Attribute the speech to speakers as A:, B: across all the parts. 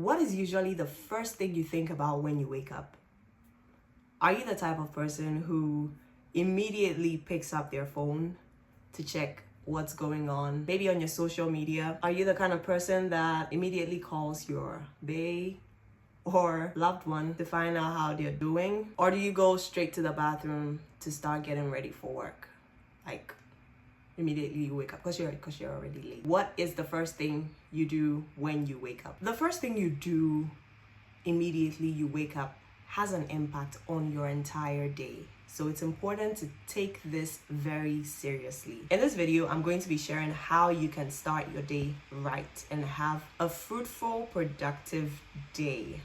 A: What is usually the first thing you think about when you wake up? Are you the type of person who immediately picks up their phone to check what's going on, maybe on your social media? Are you the kind of person that immediately calls your bae or loved one to find out how they're doing? Or do you go straight to the bathroom to start getting ready for work? Like, immediately you wake up because you're already late. What is the first thing you do when you wake up? The first thing you do immediately you wake up has an impact on your entire day. So it's important to take this very seriously. In this video, I'm going to be sharing how you can start your day right and have a fruitful, productive day.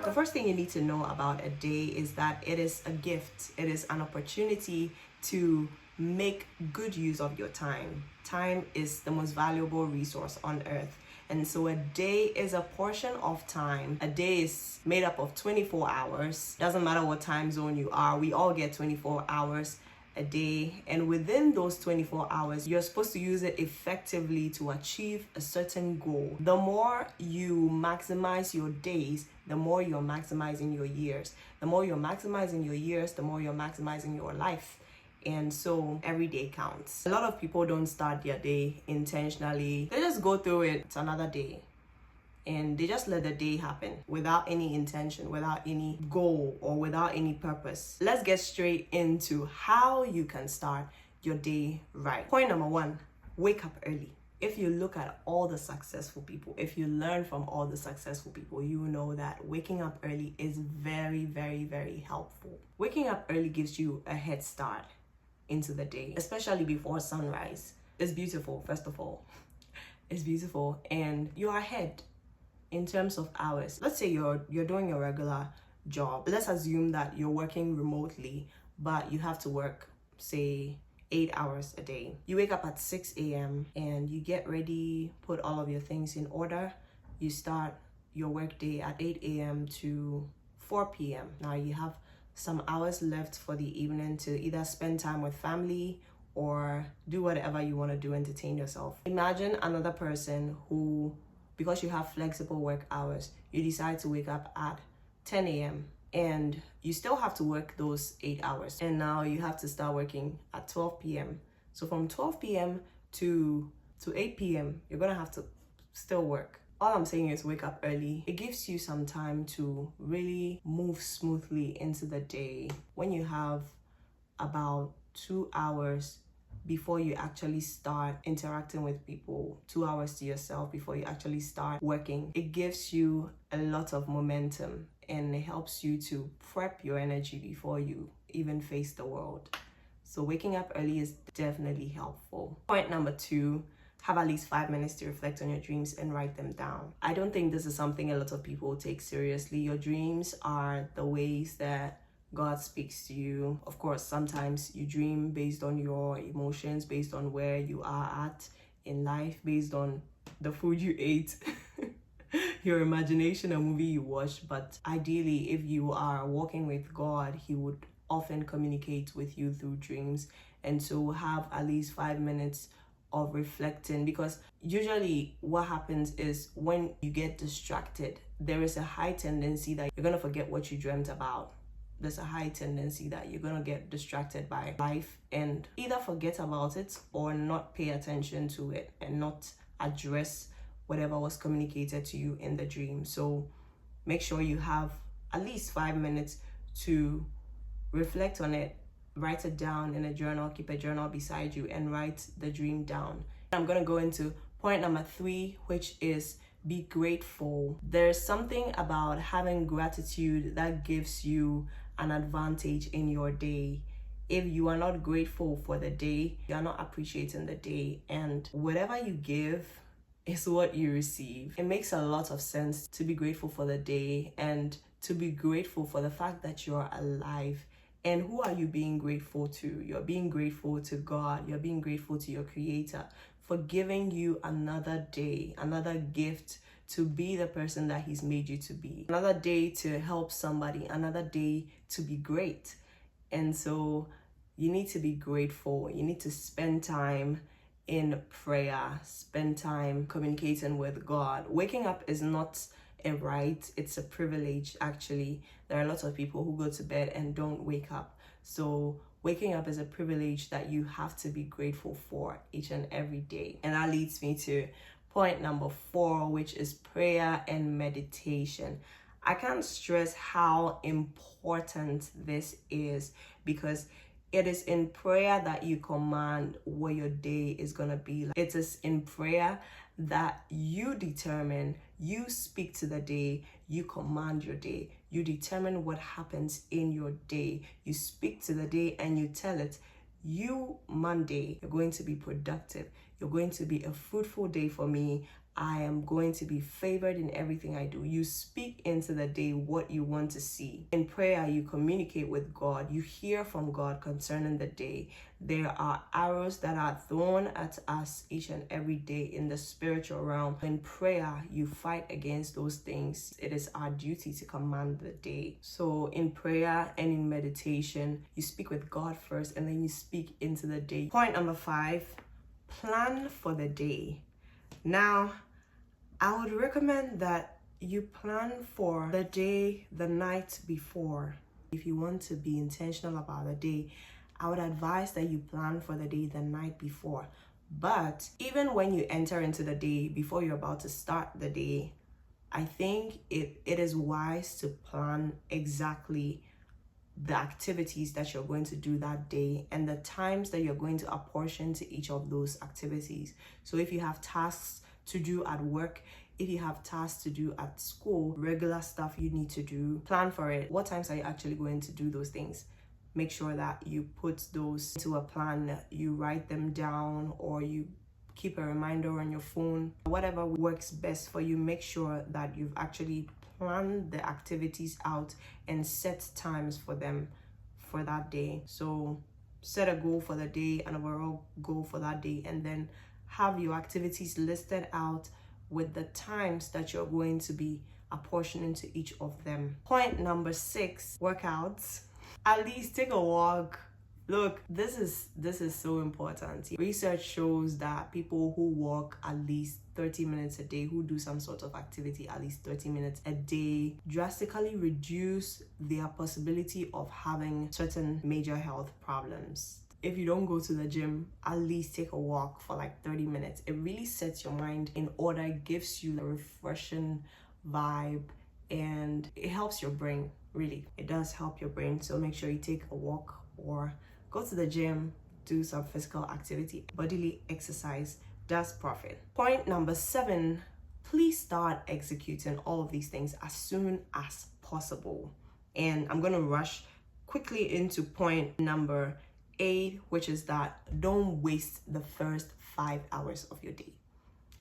A: The first thing you need to know about a day is that it is a gift. It is an opportunity to make good use of your time. Time is the most valuable resource on earth. And so a day is a portion of time. A day is made up of 24 hours. Doesn't matter what time zone you are, we all get 24 hours a day. And within those 24 hours, you're supposed to use it effectively to achieve a certain goal. The more you maximize your days, the more you're maximizing your years. The more you're maximizing your years, the more you're maximizing your life. And so every day counts. A lot of people don't start their day intentionally. They just go through it. It's another day. And they just let the day happen without any intention, without any goal, or without any purpose. Let's get straight into how you can start your day right. Point number 1, wake up early. If you look at all the successful people, if you learn from all the successful people, you know that waking up early is very, very, very helpful. Waking up early gives you a head start into the day, especially before sunrise. It's beautiful, first of all. It's beautiful, and you are ahead in terms of hours. Let's say you're doing a regular job. Let's assume that you're working remotely, but you have to work, say, 8 hours a day. You wake up at 6 a.m. and you get ready, put all of your things in order. You start your work day at 8 a.m. to 4 p.m. Now you have some hours left for the evening to either spend time with family or do whatever you want to do, entertain yourself. Imagine another person who, because you have flexible work hours, you decide to wake up at 10 a.m. and you still have to work those 8 hours. And now you have to start working at 12 p.m. So from 12 p.m. to 8 p.m., you're going to have to still work. All I'm saying is wake up early. It gives you some time to really move smoothly into the day. When you have about 2 hours before you actually start interacting with people, 2 hours to yourself before you actually start working, it gives you a lot of momentum and it helps you to prep your energy before you even face the world. So waking up early is definitely helpful. Point number 2, have at least 5 minutes to reflect on your dreams and write them down. I don't think this is something a lot of people take seriously. Your dreams are the ways that God speaks to you. Of course, sometimes you dream based on your emotions, based on where you are at in life, based on the food you ate, your imagination, a movie you watched. But ideally, if you are walking with God, He would often communicate with you through dreams. And so have at least 5 minutes of reflecting, because usually what happens is when you get distracted, there is a high tendency that you're going to forget what you dreamt about. There's a high tendency that you're going to get distracted by life and either forget about it or not pay attention to it and not address whatever was communicated to you in the dream. So make sure you have at least 5 minutes to reflect on it. Write it down in a journal, keep a journal beside you and write the dream down. I'm going to go into point number 3, which is be grateful. There's something about having gratitude that gives you an advantage in your day. If you are not grateful for the day, you are not appreciating the day, and whatever you give is what you receive. It makes a lot of sense to be grateful for the day and to be grateful for the fact that you're alive. And who are you being grateful to? You're being grateful to God. You're being grateful to your Creator for giving you another day, another gift to be the person that He's made you to be. Another day to help somebody, another day to be great. And so you need to be grateful. You need to spend time in prayer, spend time communicating with God. Waking up is not a right, it's a privilege. Actually, there are lots of people who go to bed and don't wake up. So waking up is a privilege that you have to be grateful for each and every day. And that leads me to point number 4, which is prayer and meditation. I can't stress how important this is, because it is in prayer that you command what your day is going to be like. It is in prayer that you determine, you speak to the day, you command your day, you determine what happens in your day, you speak to the day and you tell it, you Monday, you're going to be productive, you're going to be a fruitful day for me, I am going to be favored in everything I do. You speak into the day what you want to see. In prayer, you communicate with God. You hear from God concerning the day. There are arrows that are thrown at us each and every day in the spiritual realm. In prayer, you fight against those things. It is our duty to command the day. So in prayer and in meditation, you speak with God first and then you speak into the day. Point number 5, plan for the day. Now, I would recommend that you plan for the day the night before. If you want to be intentional about the day, I would advise that you plan for the day the night before. But even when you enter into the day, before you're about to start the day, I think it is wise to plan exactly the activities that you're going to do that day and the times that you're going to apportion to each of those activities. So if you have tasks to do at work, if you have tasks to do at school, regular stuff you need to do, plan for it. What times are you actually going to do those things? Make sure that you put those into a plan, you write them down, or you keep a reminder on your phone. Whatever works best for you, make sure that you've actually planned the activities out and set times for them for that day. So set a goal for the day, an overall goal for that day, and then have your activities listed out with the times that you're going to be apportioning to each of them. Point number 6, workouts. At least take a walk. Look, this is so important. Research shows that people who walk at least 30 minutes a day, who do some sort of activity at least 30 minutes a day, drastically reduce their possibility of having certain major health problems. If you don't go to the gym, at least take a walk for like 30 minutes. It really sets your mind in order, it gives you a refreshing vibe, and it helps your brain, really. It does help your brain. So make sure you take a walk or go to the gym, do some physical activity. Bodily exercise does profit. Point number 7, please start executing all of these things as soon as possible. And I'm going to rush quickly into point number 8, which is that don't waste the first 5 hours of your day.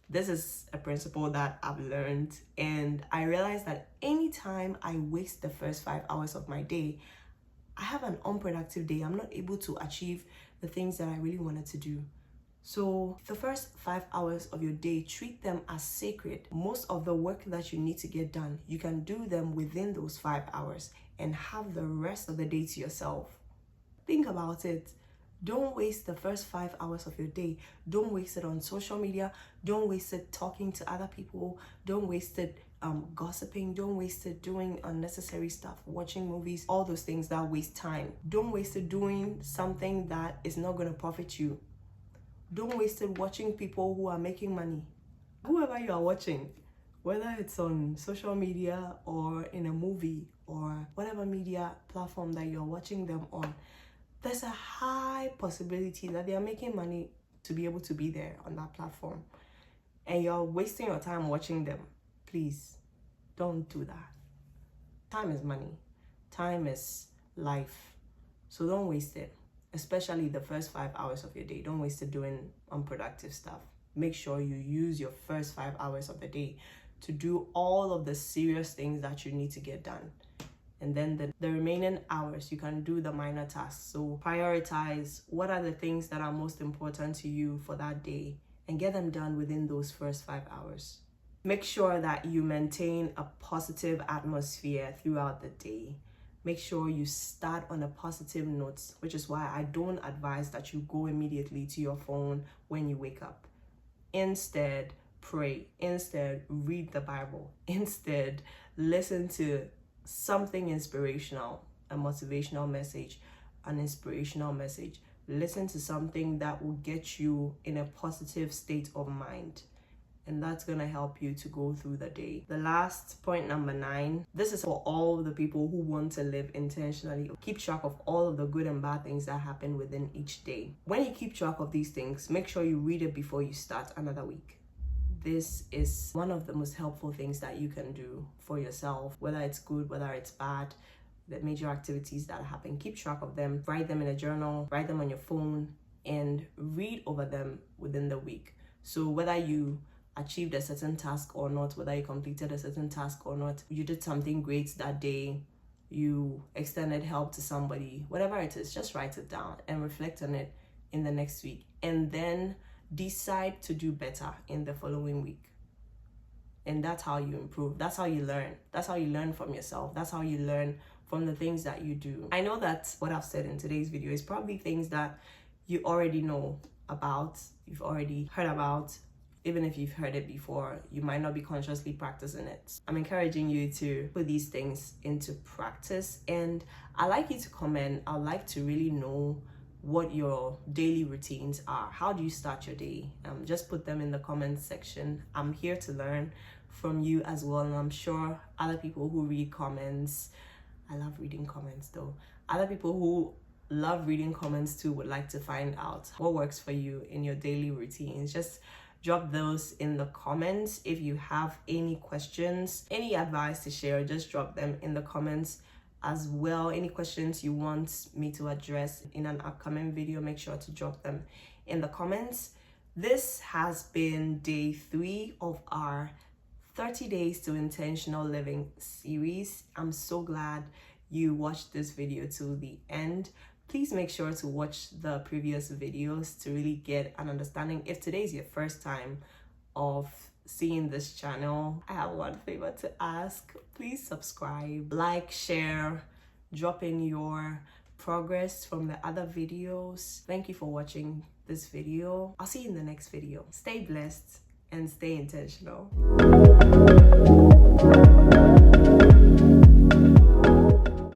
A: This is a principle that I've learned, and I realized that anytime I waste the first 5 hours of my day, I have an unproductive day. I'm not able to achieve the things that I really wanted to do. So the first 5 hours of your day, treat them as sacred. Most of the work that you need to get done, you can do them within those 5 hours and have the rest of the day to yourself. Think about it. Don't waste the first 5 hours of your day. Don't waste it on social media. Don't waste it talking to other people. Don't waste it gossiping. Don't waste it doing unnecessary stuff, watching movies, all those things that waste time. Don't waste it doing something that is not going to profit you. Don't waste it watching people who are making money. Whoever you are watching, whether it's on social media or in a movie or whatever media platform that you're watching them on, there's a high possibility that they are making money to be able to be there on that platform. And you're wasting your time watching them. Please, don't do that. Time is money. Time is life. So don't waste it. Especially the first 5 hours of your day. Don't waste it doing unproductive stuff. Make sure you use your first 5 hours of the day to do all of the serious things that you need to get done. And then the remaining hours, you can do the minor tasks. So prioritize what are the things that are most important to you for that day and get them done within those first 5 hours. Make sure that you maintain a positive atmosphere throughout the day. make sure you start on a positive note, which is why I don't advise that you go immediately to your phone when you wake up. Instead, pray. Instead, read the Bible. Instead, listen to something inspirational, a motivational message, an inspirational message. Listen to something that will get you in a positive state of mind. And that's going to help you to go through the day. The last point, number 9, this is for all the people who want to live intentionally. Keep track of all of the good and bad things that happen within each day. When you keep track of these things, make sure you read it before you start another week. This is one of the most helpful things that you can do for yourself, whether it's good, whether it's bad. The major activities that happen, keep track of them, write them in a journal, write them on your phone, and read over them within the week. So whether you achieved a certain task or not, whether you completed a certain task or not, you did something great that day, you extended help to somebody, whatever it is, just write it down and reflect on it in the next week, and then decide to do better in the following week. And that's how you improve. That's how you learn. That's how you learn from yourself. That's how you learn from the things that you do. I know that what I've said in today's video is probably things that you already know about, you've already heard about. Even if you've heard it before, you might not be consciously practicing it. I'm encouraging you to put these things into practice, and I'd like you to comment. I'd like to really know what your daily routines are. How do you start your day? Just put them in the comments section. I'm here to learn from you as well, and I'm sure other people who read comments, I love reading comments though, other people who love reading comments too would like to find out what works for you in your daily routines. Just drop those in the comments. If you have any questions, any advice to share, just drop them in the comments as well. Any questions you want me to address in an upcoming video, make sure to drop them in the comments. This has been day 3 of our 30 days to intentional living series. I'm so glad you watched this video to the end. Please make sure to watch the previous videos to really get an understanding. If today is your first time of seeing this channel, I have one favor to ask. Please subscribe, like, share, drop in your progress from the other videos. Thank you for watching this video. I'll see you in the next video. Stay blessed and stay intentional.